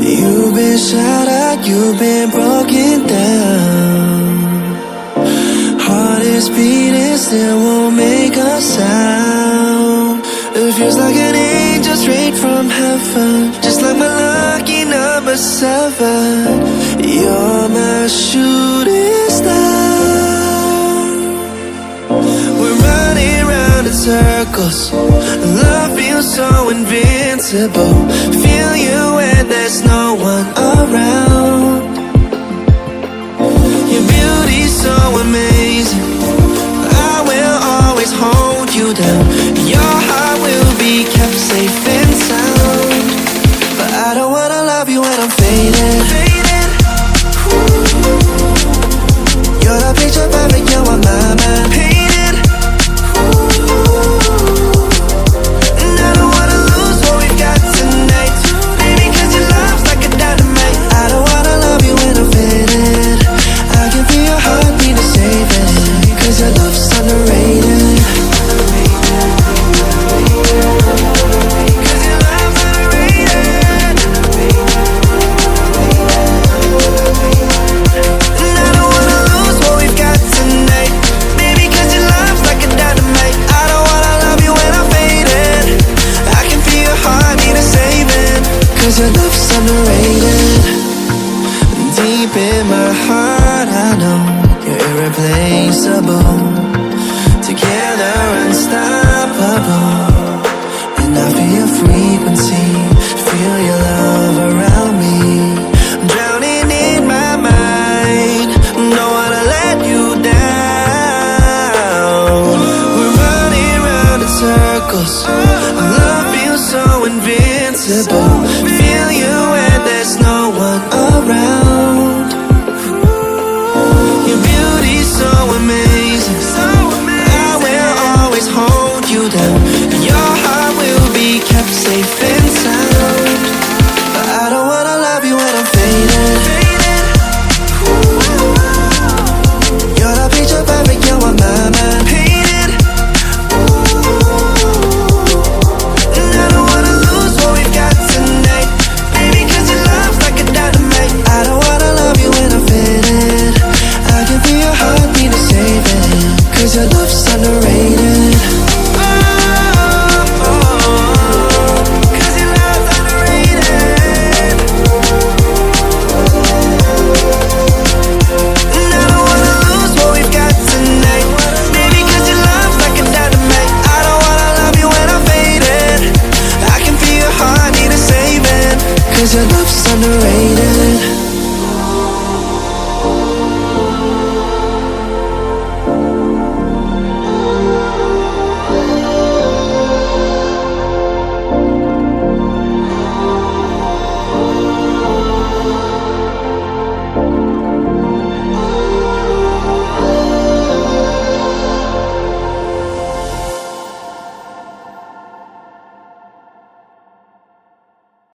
You've been shattered, you've been broken down. Heart is beating, still won't make a sound. It feels like an angel straight from heaven, just like my lucky number 7. You're my shooting star. We're running round in circles, love feels so invincible. Feel you when there's no one around. Your beauty's so amazing, I will always hold you down. Your heart will be kept safe and sound. But I don't wanna love you when I'm fading. You're the picture perfect, you're on my mind. Painted. And I don't wanna lose what we've got tonight, baby, cause your love's like a dynamite. I don't wanna love you when I'm faded. I can feel your heartbeat to save it, cause your love's underrated. Cause your love's underrated. And I don't wanna lose what we've got tonight, baby, cause your love's like a dynamite. I don't wanna love you when I'm faded. I can feel your heartbeat to save it, cause your love's underrated. Deep in my heart I know you're irreplaceable. Together unstoppable. And I feel your frequency, feel your love around me. I'm drowning in my mind, don't wanna let you down. We're running round in circles, our love feels so invincible. Feel you when there's no one around. Your beauty's so amazing, I will always hold you down. Your heart will be kept safe and sound. But I don't wanna love you when I'm faded. You're the picture perfect, you're on my mind. Painted. And I don't wanna lose what we've got tonight, Cause your love's underrated.